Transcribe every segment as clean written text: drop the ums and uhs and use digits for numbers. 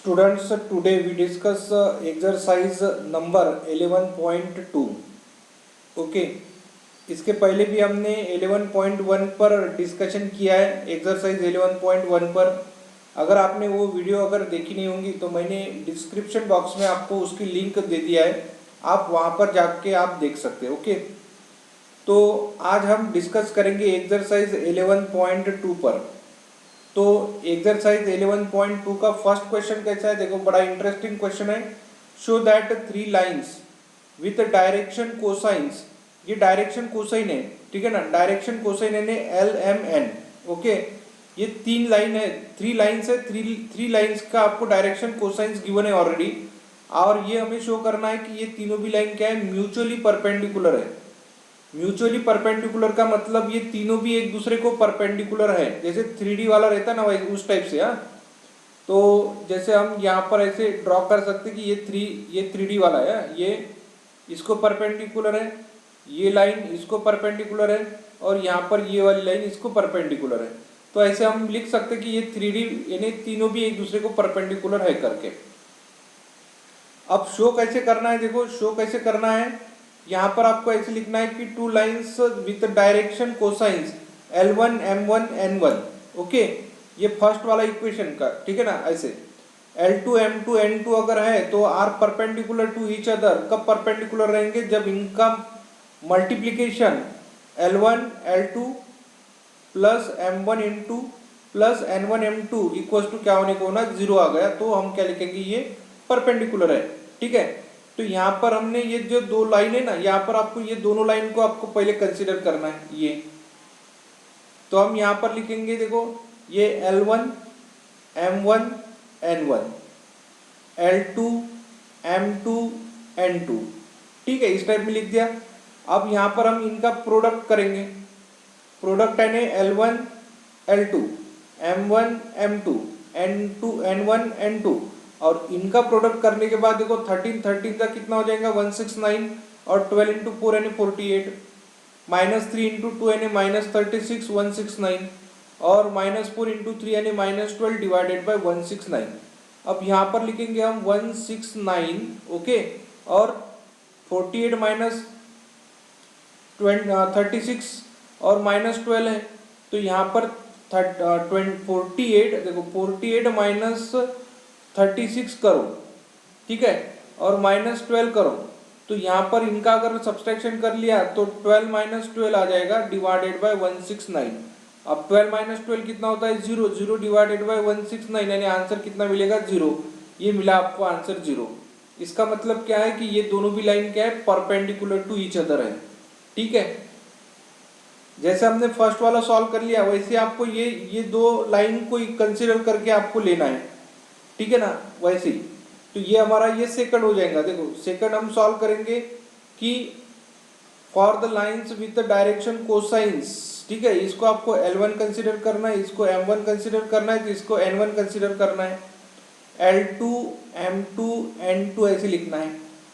Students, today we discuss exercise number 11.2. Okay, इसके पहले भी हमने 11.1 पर डिस्कशन किया है, एक्सरसाइज 11.1 पर। अगर आपने वो वीडियो अगर देखी नहीं होंगी तो मैंने डिस्क्रिप्शन बॉक्स में आपको उसकी लिंक दे दिया है, आप वहाँ पर जाके आप देख सकते हैं। ओके, तो आज हम डिस्कस करेंगे एक्सरसाइज 11.2 पर। तो एक्सरसाइज 11.2 का फर्स्ट क्वेश्चन कैसा है, देखो बड़ा इंटरेस्टिंग क्वेश्चन है। Show that 3 lines with direction cosines, ये डायरेक्शन कोसाइन है, ठीक है ना, डायरेक्शन कोसाइन है LMN। ओके, ये 3 लाइन है, 3 लाइंस है, 3 लाइंस का आपको डायरेक्शन कोसाइंस गिवन है ऑलरेडी। और ये हमें शो करना है कि ये तीनों भी लाइन क्या है, म्यूचुअली परपेंडिकुलर है। म्यूचुअली परपेंडिकुलर का मतलब ये तीनों भी एक दूसरे को परपेंडिकुलर है, जैसे 3D वाला रहता है ना, वैसे उस टाइप से। हाँ, तो जैसे हम यहाँ पर ऐसे ड्रॉ कर सकते हैं कि ये 3D वाला है, ये इसको परपेंडिकुलर है, ये लाइन इसको परपेंडिकुलर है, और यहाँ पर ये वाली लाइन इसको परपेंडिकुलर है। तो ऐसे हम लिख सकते हैं कि ये 3D यानी तीनों भी एक दूसरे को परपेंडिकुलर है करके। अब शो कैसे करना है, देखो शो कैसे करना है, यहाँ पर आपको ऐसे लिखना है कि 2 lines with direction cosines L1 M1 N1। Okay, ये फर्स्ट वाला इक्वेशन का, ठीक है ना। ऐसे L2 M2 N2 अगर है तो are perpendicular to each other. कब परपेंडिकुलर रहेंगे, जब इनका multiplication L1 L2 plus M1 N2 plus N1 M2 equal to क्या होने को होना, 0 आ गया, तो हम क्या लिखेंगे, ये परपेंडिकुलर है। ठीक है, तो यहाँ पर हमने ये जो 2 लाइन है ना, यहाँ पर आपको ये दोनों लाइन को आपको पहले कंसीडर करना है। ये तो हम यहाँ पर लिखेंगे, देखो ये L1 M1 N1 L2 M2 N2, ठीक है, इस टाइप में लिख दिया। अब यहाँ पर हम इनका प्रोडक्ट करेंगे, प्रोडक्ट है L1 L2 M1 M2 N2 N1 N2, और इनका प्रोडक्ट करने के बाद देखो 13 का कितना हो जाएगा, 169, और 12 इंटू 4 यानी 48, -3 इंटू 2 यानी -36 169, और -4 इंटू 3 यानी -12 डिवाइडेड बाई 169। अब यहाँ पर लिखेंगे हम 169, ओके, और 48 माइनस 36 और -12 है, तो यहाँ पर 48, देखो 48 माइनस 36 करो, ठीक है, और -12 करो, तो यहाँ पर इनका अगर सब्सट्रैक्शन कर लिया तो 12 माइनस 12 आ जाएगा डिवाइडेड बाय 169। अब 12 माइनस 12 कितना होता है, 0, 0 डिवाइडेड बाय 169 यानी आंसर कितना मिलेगा, 0। ये मिला आपको आंसर 0। इसका मतलब क्या है कि ये दोनों भी लाइन क्या है, परपेंडिकुलर टू ईच अदर है। ठीक है, जैसे हमने फर्स्ट वाला सॉल्व कर लिया, वैसे आपको ये 2 लाइन को कंसिडर करके आपको लेना है, ठीक है ना, वैसे ही। तो ये हमारा ये सेकंड हो जाएगा। देखो सेकंड हम सॉल्व करेंगे कि for the lines with the direction cosines, ठीक है, इसको आपको L1 कंसिडर करना है, इसको M1 कंसिडर करना है, तो इसको N1 कंसिडर करना है, L2 M2 N2 ऐसे लिखना है।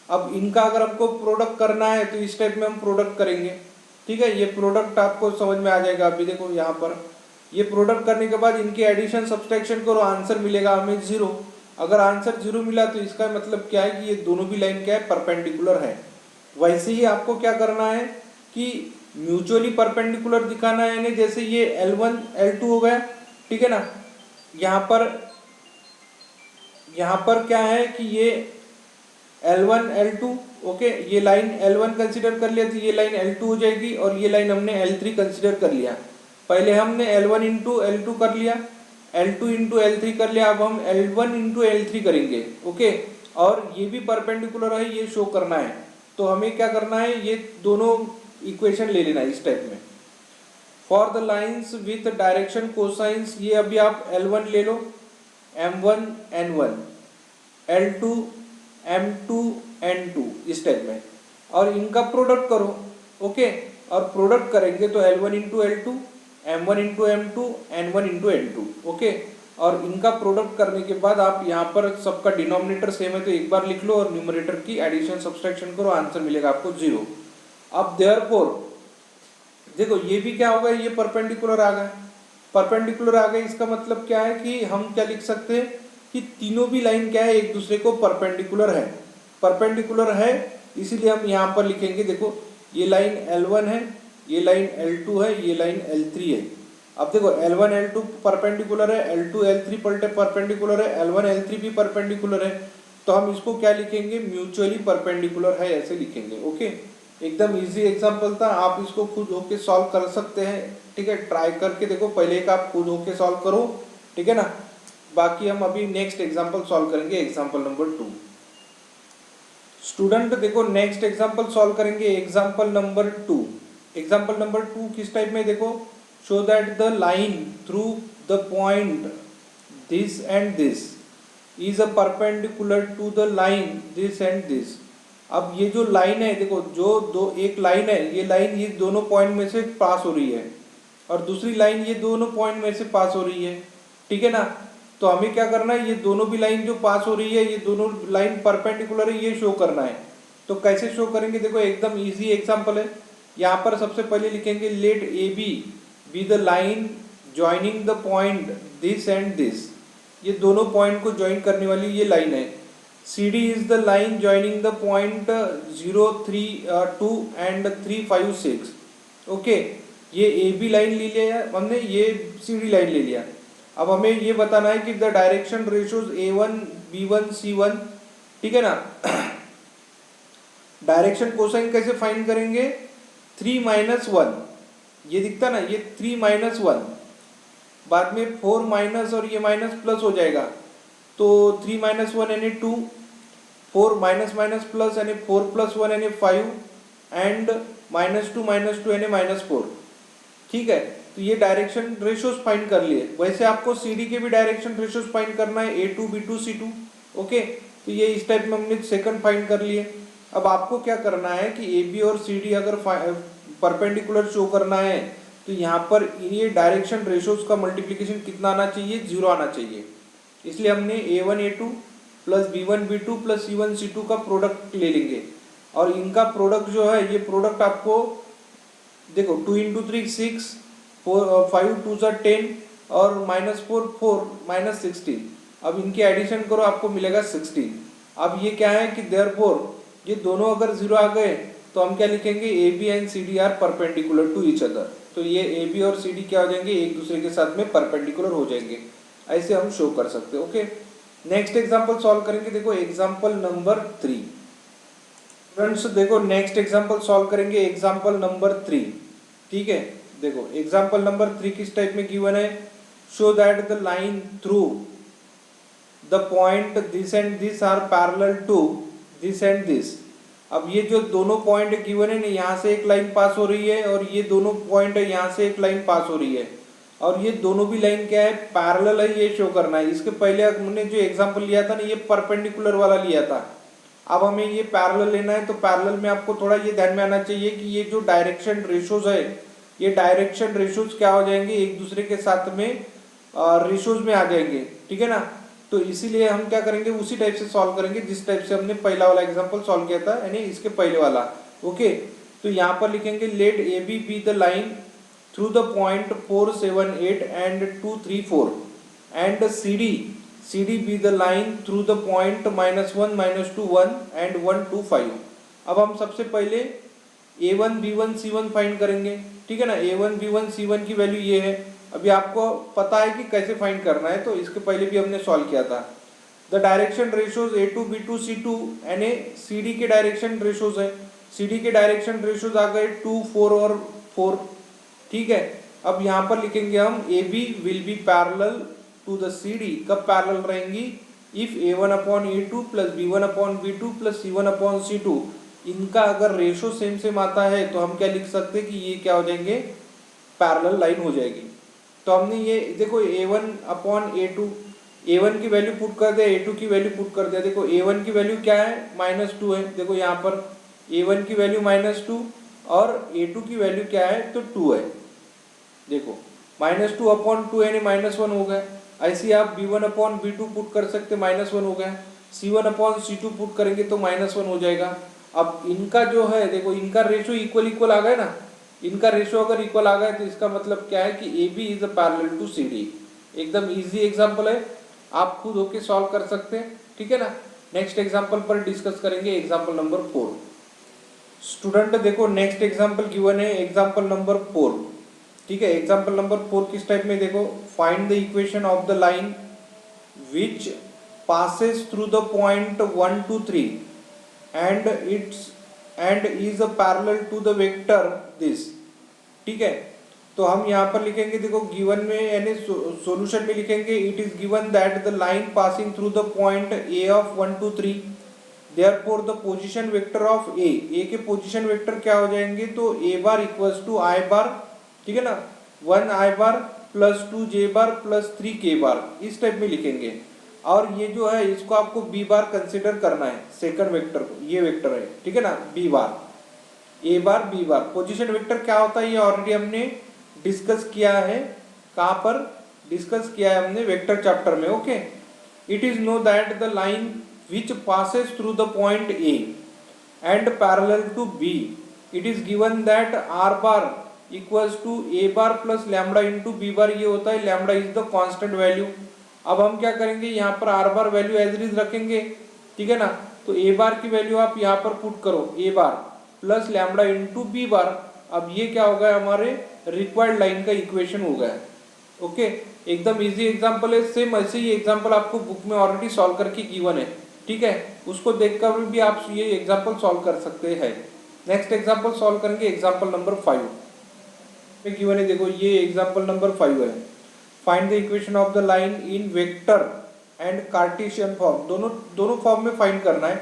अब इनका अगर आपको प्रोडक्ट करना है तो इस टाइप में हम प्रोडक्ट करेंगे, ठीक है, ये प्रोडक्ट आपको समझ में आ जाएगा। अभी देखो यहाँ पर ये प्रोडक्ट करने के बाद इनके एडिशन सब्सट्रैक्शन करो, आंसर मिलेगा हमें 0। अगर आंसर 0 मिला तो इसका मतलब क्या है कि ये दोनों भी लाइन क्या है, परपेंडिकुलर है। वैसे ही आपको क्या करना है कि म्यूचुअली परपेंडिकुलर दिखाना है, यानी जैसे ये L1 L2 हो गया, ठीक है ना, यहाँ पर क्या है कि ये L1 L2, ओके, ये लाइन L1 कंसिडर कर लिया तो ये लाइन L2 हो जाएगी, और ये लाइन हमने L3 कंसिडर कर लिया। पहले हमने L1 इंटू L2 कर लिया, L2 इंटू L3 कर लिया, अब हम L1 इंटू L3 करेंगे, ओके, और ये भी परपेंडिकुलर है, ये शो करना है। तो हमें क्या करना है, ये दोनों इक्वेशन ले लेना है इस टाइप में। For the lines with direction cosines, ये अभी आप L1 ले लो, M1 N1 L2 M2 N2 इस टाइप में, और इनका प्रोडक्ट करो, ओके, और प्रोडक्ट करेंगे तो L1 into L2 M1 into M2 N1 into N2, okay, और इनका प्रोडक्ट करने के बाद आप यहाँ पर सबका डिनोमिनेटर सेम है तो एक बार लिख लो, और न्यूमरेटर की एडिशन सब्सट्रैक्शन करो, आंसर मिलेगा आपको 0। अब देयरफॉर देखो ये भी क्या होगा, ये परपेंडिकुलर आ गए, परपेंडिकुलर आ गए, इसका मतलब क्या है कि हम क्या लिख सकते हैं कि तीनों भी लाइन क्या है, एक दूसरे को परपेंडिकुलर है। परपेंडिकुलर है इसीलिए हम यहाँ पर लिखेंगे, देखो ये लाइन L1 है, ये लाइन L2 है, ये लाइन L3 है। अब देखो L1 L2 परपेंडिकुलर है, L2 L3 परपेंडिकुलर है, L1 L3 भी परपेंडिकुलर है, तो हम इसको क्या लिखेंगे, म्यूचुअली परपेंडिकुलर है ऐसे लिखेंगे। ओके, एकदम इजी एग्जांपल था, आप इसको खुद होके सॉल्व कर सकते हैं। ठीक है, ट्राई करके देखो, पहले एक आप खुद होके सॉल्व करो, ठीक है ना। बाकी हम अभी नेक्स्ट एग्जांपल सॉल्व करेंगे, एग्जांपल नंबर 2। स्टूडेंट देखो नेक्स्ट एग्जांपल सॉल्व करेंगे, एग्जांपल नंबर 2। एग्जांपल नंबर 2 किस टाइप में, देखो show that the line through the point this and this is a perpendicular to the line this and this. अब ये जो line है, देखो जो दो एक लाइन है, ये लाइन ये दोनों पॉइंट में से पास हो रही है, और दूसरी लाइन ये दोनों पॉइंट में से पास हो रही है, ठीक है ना। तो हमें क्या करना है, ये दोनों भी लाइन जो पास हो रही है, ये दोनों लाइन परपेंडिकुलर है, ये शो करना है। तो कैसे शो करेंगे, देखो एकदम इजी एग्जांपल है। यहाँ पर सबसे पहले लिखेंगे let A B the line joining the point this and this. ये दोनों पॉइंट को ज्वाइन करने वाली ये लाइन है। C D is the line joining the point 0, 3, 2 and 3, 5, 6। Okay, ये ए बी लाइन ले लिया हमने, ये सी डी लाइन ले लिया। अब हमें ये बताना है कि the direction ratios A1 B1 C1, ठीक है ना। डायरेक्शन कोसाइन कैसे फाइंड करेंगे, 3 - 1, ये दिखता ना, ये 3 - 1, बाद में 4 माइनस और ये माइनस प्लस हो जाएगा, तो 3 - 1 यानी 2, 4 माइनस माइनस प्लस यानी 4 + 1 यानी 5, एंड -2 - 2 यानी -4। ठीक है, तो ये डायरेक्शन रेशियोज फाइंड कर लिए। वैसे आपको CD के भी डायरेक्शन रेशियोज फाइंड करना है, A2 B2 C2। ओके, तो ये इस टाइप में हमने सेकंड फाइंड कर लिए। अब आपको क्या करना है कि AB और CD अगर परपेंडिकुलर शो करना है, तो यहाँ पर ये डायरेक्शन रेशियोज का मल्टीप्लिकेशन कितना आना चाहिए, 0 आना चाहिए। इसलिए हमने A1 A2 + B1 B2 + C1 C2 का प्रोडक्ट ले लेंगे, और इनका प्रोडक्ट जो है, ये प्रोडक्ट आपको देखो 2 × 3 6, 5 2 10, और -4 4 -16। अब इनके एडिशन करो, आपको मिलेगा 16। अब ये क्या है कि देयरफॉर ये दोनों अगर 0 आ गए तो हम क्या लिखेंगे, AB and CD are perpendicular to each other. तो ये AB और CD क्या हो जाएंगे, एक दूसरे के साथ में परपेंडिकुलर हो जाएंगे। ऐसे हम शो कर सकते हैं। ओके, नेक्स्ट एग्जाम्पल सॉल्व करेंगे, देखो एग्जाम्पल नंबर 3। फ्रेंड्स देखो नेक्स्ट एग्जाम्पल सॉल्व करेंगे, एग्जाम्पल नंबर 3। ठीक है, देखो एग्जाम्पल नंबर 3 किस टाइप में गिवन है, show that the line through the point this and this are parallel to this and this. अब ये जो दोनों पॉइंट गिवन है ना, यहाँ से एक लाइन पास हो रही है, और ये दोनों पॉइंट है यहाँ से एक लाइन पास हो रही है, और ये दोनों भी लाइन क्या है, पैरेलल है, ये शो करना है। इसके पहले हमने जो एग्जाम्पल लिया था ना, ये परपेंडिकुलर वाला लिया था। अब हमें ये पैरेलल लेना है, तो पैरेलल में आपको थोड़ा ये ध्यान में आना चाहिए कि ये जो डायरेक्शन रेशियोज है, ये डायरेक्शन रेशियोज क्या हो जाएंगे, एक दूसरे के साथ में रेशियोज में आ जाएंगे, ठीक है ना। तो इसीलिए हम क्या करेंगे, उसी टाइप से सॉल्व करेंगे जिस टाइप से हमने पहला वाला एग्जांपल सॉल्व किया था, यानी इसके पहले वाला। ओके, तो यहाँ पर लिखेंगे let AB be the line through the point 4 7 8 and 2 3 4, and CD be the line through the point -1 -2 1 and 1 2 5। अब हम सबसे पहले A1 B1 C1 फाइंड करेंगे, ठीक है ना। A1 B1 C1 की वैल्यू ये है। अभी आपको पता है कि कैसे फाइंड करना है, तो इसके पहले भी हमने सॉल्व किया था। The direction ratios A2 B2 C2 यानी CD के डायरेक्शन रेशियोज है। CD के डायरेक्शन रेशियोज आ गए 2 4 और 4, ठीक है। अब यहाँ पर लिखेंगे हम AB will be parallel to the CD। कब पैरेलल रहेंगी, इफ A1/A2 + B1/B2 + C1/C2 इनका अगर रेशो सेम आता है, तो हम क्या लिख सकते हैं कि ये क्या हो जाएंगे, पैरेलल लाइन हो जाएगी। तो हमने ये देखो A1/A2, A1 की वैल्यू पुट कर दिया, A2 की वैल्यू पुट कर दिया। देखो A1 की वैल्यू क्या है, -2 है। देखो यहाँ पर A1 की वैल्यू -2 और A2 की वैल्यू क्या है, तो 2 है। देखो -2/2 यानी -1 हो गया। ऐसे आप B1/B2 पुट कर सकते, -1 हो गया। C1/C2 पुट करेंगे तो -1 हो जाएगा। अब इनका जो है, देखो इनका रेशो इक्वल आ गया ना। इनका रेशो अगर इक्वल आ गया तो इसका मतलब क्या है कि AB is a parallel to CD। एकदम इजी एग्जांपल है। आप खुद होके सॉल्व कर सकते हैं, ठीक है ना। नेक्स्ट एग्जांपल पर डिस्कस करेंगे, एग्जांपल नंबर 4। स्टूडेंट देखो नेक्स्ट एग्जांपल गिवन है, एग्जांपल नंबर 4, ठीक है। एग्जांपल नंबर 4 किस टाइप में, देखो find the equation of the line which passes through the point 1 to 3 and is parallel to the vector this, ठीक है। तो हम यहाँ पर लिखेंगे, देखो गिवन में यानी सॉल्यूशन में लिखेंगे, it is given that the line passing through the point A of 1 to 3, therefore the position vector of A के पोजीशन वेक्टर क्या हो जाएंगे, तो ए बार इक्वल्स टू आई बार, ठीक है ना, 1 आई बार प्लस 2 जे बार प्लस 3 के बार, इस टाइप में लिखेंगे। और ये जो है इसको आपको बी बार कंसिडर करना है, सेकंड वेक्टर को, ये वेक्टर है, ठीक है ना, बी बार, ए बार बी बार। पोजीशन वेक्टर क्या होता है ये ऑलरेडी हमने डिस्कस किया है, कहाँ पर डिस्कस किया है हमने, वेक्टर चैप्टर में, okay. It is know that the line which passes through the point A and parallel to B, it is given that R bar equals to A bar plus lambda into B bar, ये होता है lambda is the constant value. अब हम क्या करेंगे, यहाँ पर R bar value as it is रखेंगे, ठीक है ना। तो ए बार की वैल्यू आप यहाँ पर पुट करो, A bar plus lambda into B bar. अब ये क्या होगा, हमारे रिक्वायर्ड लाइन का इक्वेशन हो गया, ओके। एकदम इजी एग्जांपल है, सेम ऐसे ही एग्जांपल आपको बुक में ऑलरेडी सॉल्व करके गिवन है, ठीक है। उसको देखकर भी आप ये एग्जांपल सॉल्व कर सकते हैं। नेक्स्ट एग्जांपल सॉल्व करेंगे, एग्जांपल नंबर 5 गिवन है, देखो ये एग्जांपल नंबर 5 है। Find the equation of the line in vector and Cartesian form, दोनों फॉर्म में फाइंड करना है,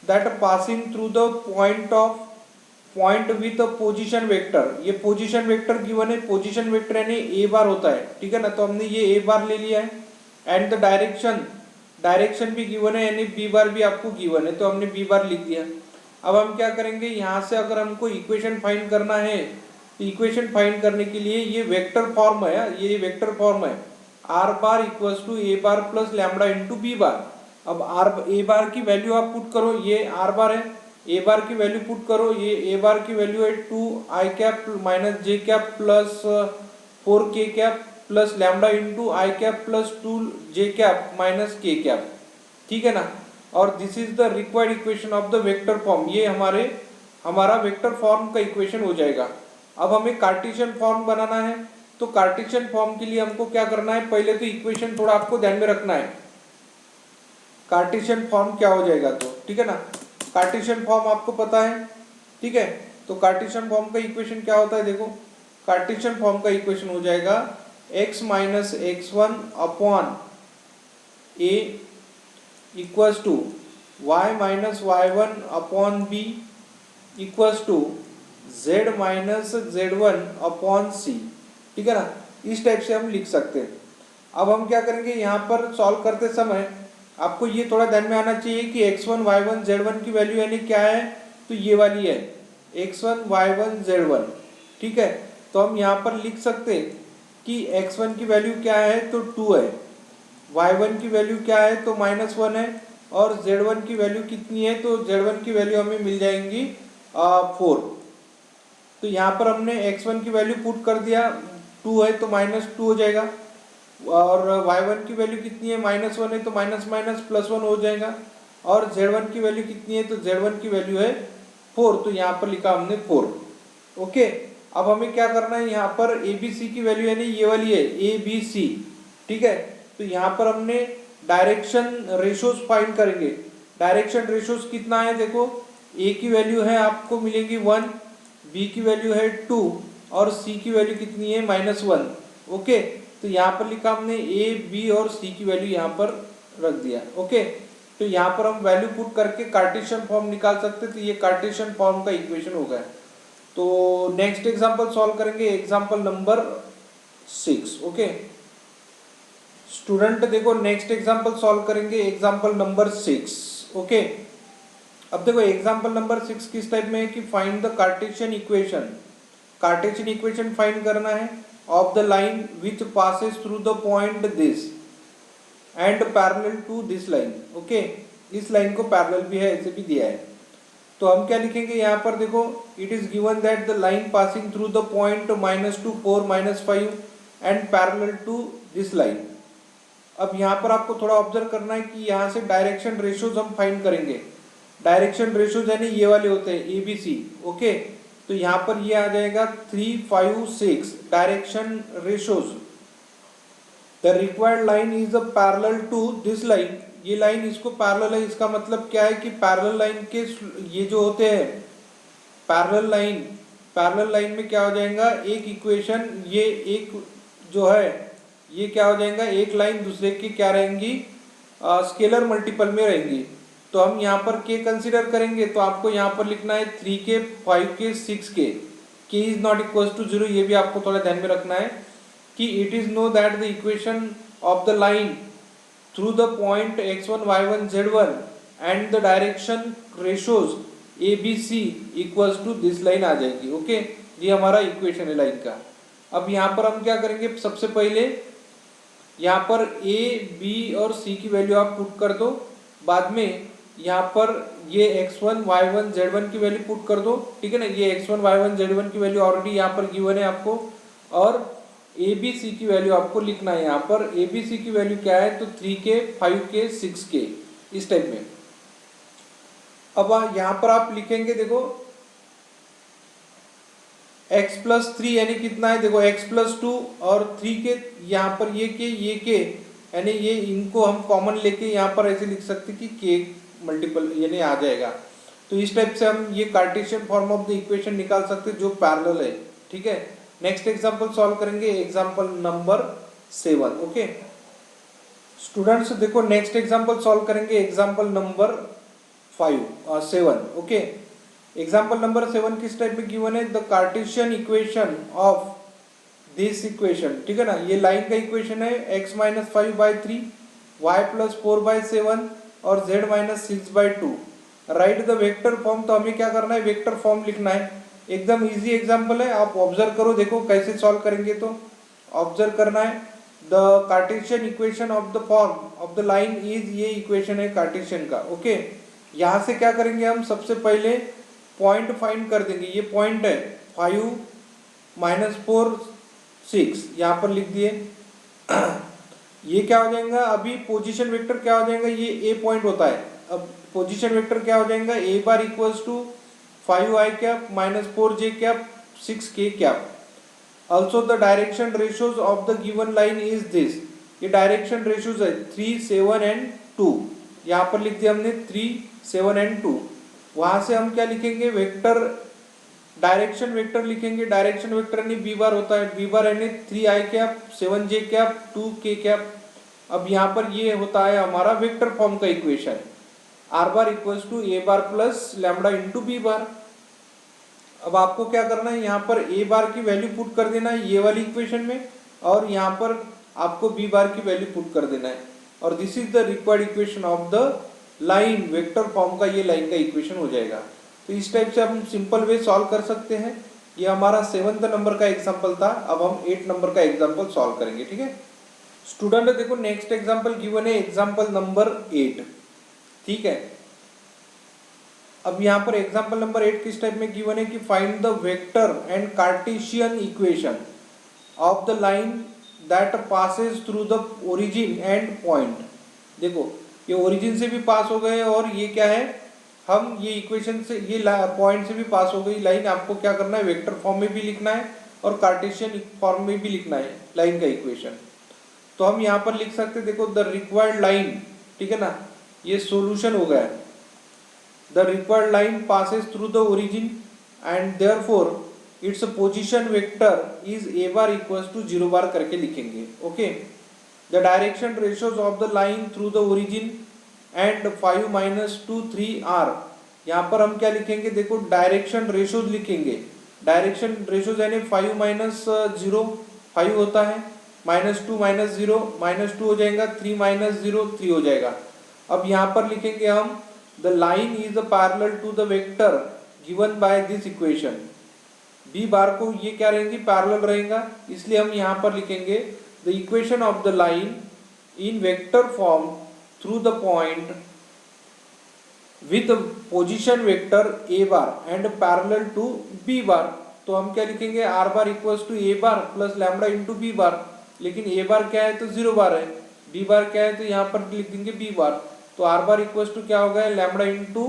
that passing through the point with position vector. ये पोजीशन वेक्टर गिवन है, पोजीशन वेक्टर यानी ए बार होता है, ठीक है ना, तो हमने ये ए बार ले लिया है। एंड द डायरेक्शन भी गिवन है, यानी बी बार भी आपको गिवन है, तो हमने बी बार लिख दिया। अब हम क्या करेंगे, यहाँ से अगर हमको इक्वेशन फाइंड करना है, तो इक्वेशन फाइंड करने के लिए ये वेक्टर फॉर्म है, ये वेक्टर फॉर्म है, R bar equals to A bar plus lambda into B bar. अब आर ए बार की वैल्यू आप पुट करो, ये आर बार है, ए बार की वैल्यू पुट करो, ये ए बार की वैल्यू है 2 आई कैप माइनस जे कैप प्लस 4 के कैप प्लस लैम्बडा इंटू आई कैप प्लस 2 जे कैप माइनस के कैप, ठीक है ना। और this is the required equation of the vector form, ये हमारा वेक्टर फॉर्म का इक्वेशन हो जाएगा। अब हमें कार्टेशियन फॉर्म बनाना है, तो कार्टेशियन फॉर्म के लिए हमको क्या करना है, पहले तो इक्वेशन थोड़ा आपको ध्यान में रखना है, कार्टेशियन फॉर्म क्या हो जाएगा, तो ठीक है ना। कार्टेशियन फॉर्म आपको पता है, ठीक है। तो कार्टेशियन फॉर्म का इक्वेशन क्या होता है, देखो कार्टेशियन फॉर्म का इक्वेशन हो जाएगा x minus x1 upon a equals to y minus y1 upon b equals to z minus z1 upon c, ठीक है ना। इस टाइप से हम लिख सकते हैं। अब हम क्या करेंगे, यहाँ पर सॉल्व करते समय आपको ये थोड़ा ध्यान में आना चाहिए कि x1 y1 z1 की वैल्यू यानी क्या है, तो ये वाली है x1 y1 z1, ठीक है। तो हम यहाँ पर लिख सकते हैं कि x1 की वैल्यू क्या है, तो 2 है, y1 की वैल्यू क्या है, तो -1 है, और z1 की वैल्यू कितनी है, तो z1 की वैल्यू हमें मिल जाएंगी 4। तो यहाँ पर हमने x1 की वैल्यू पुट कर दिया, 2 है तो -2 हो जाएगा, और y1 की वैल्यू कितनी है, -1 है, तो माइनस माइनस +1 हो जाएगा, और z1 की वैल्यू कितनी है, तो z1 की वैल्यू है 4, तो यहाँ पर लिखा हमने 4, ओके। अब हमें क्या करना है, यहाँ पर ए बी सी की वैल्यू यानी ये वाली है ए बी सी, ठीक है। तो यहाँ पर हमने डायरेक्शन रेशोज फाइंड करेंगे। डायरेक्शन रेशोज कितना है, देखो ए की वैल्यू है आपको मिलेगी 1, बी की वैल्यू है 2, और सी की वैल्यू कितनी है -1, ओके। तो यहाँ पर लिखा हमने ए बी और सी की वैल्यू यहाँ पर रख दिया, ओके। तो यहाँ पर हम वैल्यू पुट करके कार्टेशियन फॉर्म निकाल सकते, तो ये कार्टेशियन फॉर्म का इक्वेशन हो गया। तो नेक्स्ट एग्जांपल सॉल्व करेंगे, एग्जांपल नंबर 6, ओके। स्टूडेंट देखो नेक्स्ट एग्जांपल सॉल्व करेंगे, एग्जांपल नंबर 6, ओके। अब देखो एग्जांपल नंबर 6 किस टाइप में है कि find the Cartesian equation. Cartesian equation find करना है of the line which passes through the point this and parallel to this line, okay. इस लाइन को पैरेलल भी है, ऐसे भी दिया है। तो हम क्या लिखेंगे यहाँ पर, देखो it is given that the line passing through the point -2 4 -5 and parallel to this line, अब यहाँ पर आपको थोड़ा ऑब्जर्व करना है कि यहाँ से डायरेक्शन रेशियोज हम फाइंड करेंगे। डायरेक्शन रेशियोज यानी ये वाले होते हैं ABC। ओके, तो यहाँ पर ये आ जाएगा 3, 5, 6 direction ratios. The required line is a parallel to this line. ये लाइन इसको पैरेलल है, इसका मतलब क्या है कि पैरेलल लाइन के ये जो होते हैं पैरेलल लाइन में क्या हो जाएगा, एक इक्वेशन, ये एक जो है ये क्या हो जाएगा, एक लाइन दूसरे की क्या रहेंगी, स्केलर मल्टीपल में रहेंगी। तो हम यहाँ पर के कंसीडर करेंगे, तो आपको यहाँ पर लिखना है 3k, 5k, 6k। k is not equal to 0, ये भी आपको थोड़ा ध्यान में रखना है कि it is know that the equation of the line through the point x1, y1, z1 and the direction ratios ABC equals to this line आ जाएगी। ओके, ये हमारा इक्वेशन है लाइन का। अब यहाँ पर हम क्या करेंगे, सबसे पहले यहाँ पर A, B और C की वैल्यू आप पुट कर दो, बाद में यहाँ पर ये x1, y1, z1 की वैल्यू पुट कर दो, ठीक है ना। ये x1, y1, z1 की वैल्यू ऑलरेडी यहाँ पर गिवन है आपको, और ABC की वैल्यू आपको लिखना है। यहाँ पर ABC की वैल्यू क्या है, तो 3k, 5k, 6k इस टाइप में। अब यहाँ पर आप लिखेंगे, देखो x प्लस 3 यानी कितना है, देखो x प्लस 2 और 3k, यहाँ पर ये k यानी ये इनको हम कॉमन लेके यहाँ पर ऐसे लिख सकते कि k मल्टीपल यानी आ जाएगा। तो इस टाइप से हम ये Cartesian form of the equation निकाल सकते जो पैरेलल है, ठीक है। नेक्स्ट एग्जांपल सॉल्व करेंगे, एग्जांपल नंबर 7। ओके स्टूडेंट्स, देखो नेक्स्ट एग्जांपल सॉल्व करेंगे, example number 7। Okay, example number 7 किस टाइप में गिवन है, the Cartesian equation of this equation, ठीक है ना। ये लाइन का इक्वेशन है x माइनस 5/3, y प्लस 4/7 और z minus 6/2। Right the vector form, तो हमें क्या करना है, वेक्टर फॉर्म लिखना है। एकदम इजी एग्जाम्पल है, आप ऑब्जर्व करो, देखो कैसे सॉल्व करेंगे। तो ऑब्जर्व करना है, the Cartesian equation of the form of the line is, ये इक्वेशन है कार्टेशियन का। ओके, यहाँ से क्या करेंगे हम, सबसे पहले पॉइंट फाइंड कर देंगे। ये पॉइंट है 5, -4, 6, यहाँ पर लिख दिए। ये क्या हो जाएगा, अभी पोजीशन वेक्टर क्या हो जाएगा, ये ए पॉइंट होता है। अब पोजीशन वेक्टर क्या हो जाएगा, A bar equals to 5i cap -4j cap 6k cap. Also the direction ratios of the given line is this. ये डायरेक्शन रेशियोज है 3, 7 एंड 2। यहाँ पर लिख दिया हमने 3, 7 एंड 2। वहां से हम क्या लिखेंगे, वेक्टर डायरेक्शन वेक्टर लिखेंगे। डायरेक्शन वेक्टर यानी बी बार होता है, बी बार यानी 3i cap, 7j cap, 2k cap. अब यहाँ पर ये होता है हमारा वेक्टर फॉर्म का equation, r bar equals to A bar plus lambda into B bar. अब आपको क्या करना है, यहाँ पर ए बार की वैल्यू पुट कर देना है ये वाली इक्वेशन में, और यहाँ पर आपको बी बार की वैल्यू पुट कर देना है, और this is the required equation of the line. Vector form का ये लाइन का इक्वेशन हो जाएगा। तो इस टाइप से हम सिंपल वे सॉल्व कर सकते हैं। ये हमारा 7th नंबर का एग्जांपल था। अब हम 8 नंबर का एग्जांपल सॉल्व करेंगे, ठीक है स्टूडेंट। देखो नेक्स्ट एग्जांपल गिवन है, एग्जांपल नंबर 8, ठीक है। अब यहाँ पर एग्जांपल नंबर 8 किस टाइप में गिवन है कि find the vector and Cartesian equation of the line that passes through the origin and point. देखो ये ओरिजिन से भी पास हो गए, और ये क्या है, हम ये इक्वेशन से, ये पॉइंट से भी पास हो गई लाइन। आपको क्या करना है, वेक्टर फॉर्म में भी लिखना है और कार्टेशियन फॉर्म में भी लिखना है लाइन का इक्वेशन। तो हम यहाँ पर लिख सकते हैं, देखो द रिक्वायर्ड लाइन, ठीक है ना, ये सॉल्यूशन हो गया। The required line passes through the origin and therefore its position vector is a bar equals to 0 bar करके लिखेंगे। Okay, the direction ratios of the line through the origin and 5, -2, 3 are. यहाँ पर हम क्या लिखेंगे, देखो डायरेक्शन रेशियोज लिखेंगे। Direction ratios यानी 5 - 0 5 होता है, -2 - 0 -2 हो जाएगा, 3 - 0 3 हो जाएगा। अब यहाँ पर लिखेंगे हम the line is parallel to the vector given by this equation. B bar को ये क्या रहेंगी, पैरेलल रहेगा, इसलिए हम यहाँ पर लिखेंगे the equation of the line in vector form through the point with position vector a bar and parallel to b bar। तो हम क्या लिखेंगे, r bar equals to a bar plus lambda into b bar. लेकिन a बार क्या है, तो 0 बार है, B bar क्या है तो यहाँ पर लिख देंगे बी बार, तो आर बार इक्वल टू क्या होगा, लैम्बडा इंटू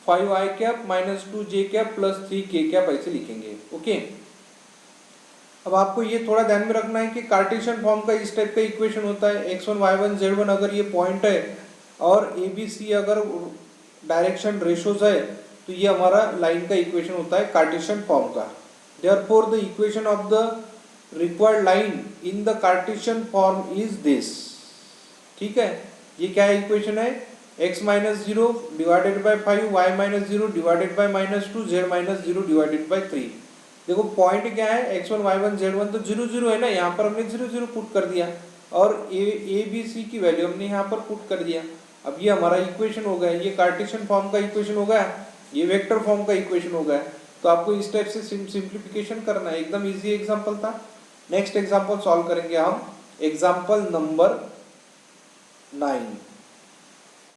5 आई कैप माइनस 2 जे कैप प्लस 3 के कैप ऐसे लिखेंगे। ओके, अब आपको ये थोड़ा ध्यान में रखना है कि कार्टेशियन फॉर्म का इस टाइप का इक्वेशन होता है, x1 y1 z1 अगर ये पॉइंट है और ए बी सी अगर डायरेक्शन रेशोज है तो ये हमारा लाइन का इक्वेशन होता है कार्टेशियन फॉर्म का। Therefore the equation of the required line in the Cartesian form is this. ठीक है, ये क्या है इक्वेशन है, x minus 0 divided by 5 y minus 0 divided by minus 2 z minus 0 divided by 3। देखो पॉइंट क्या है, x1 y1 z1 तो 0 0 है ना, यहाँ पर हमने 0 0 पुट कर दिया और ए बी सी की वैल्यू हमने यहाँ पर पुट कर दिया। अब ये हमारा इक्वेशन हो गया, ये कार्टेशियन फॉर्म का इक्वेशन हो गया, ये वेक्टर फॉर्म का इक्वेशन हो गया। तो आपको इस टाइप से सिंप्लीफिकेशन करना है, एकदम इजी एग्जांपल था। नेक्स्ट एग्जांपल सॉल्व करेंगे हम, एग्जांपल नंबर 9।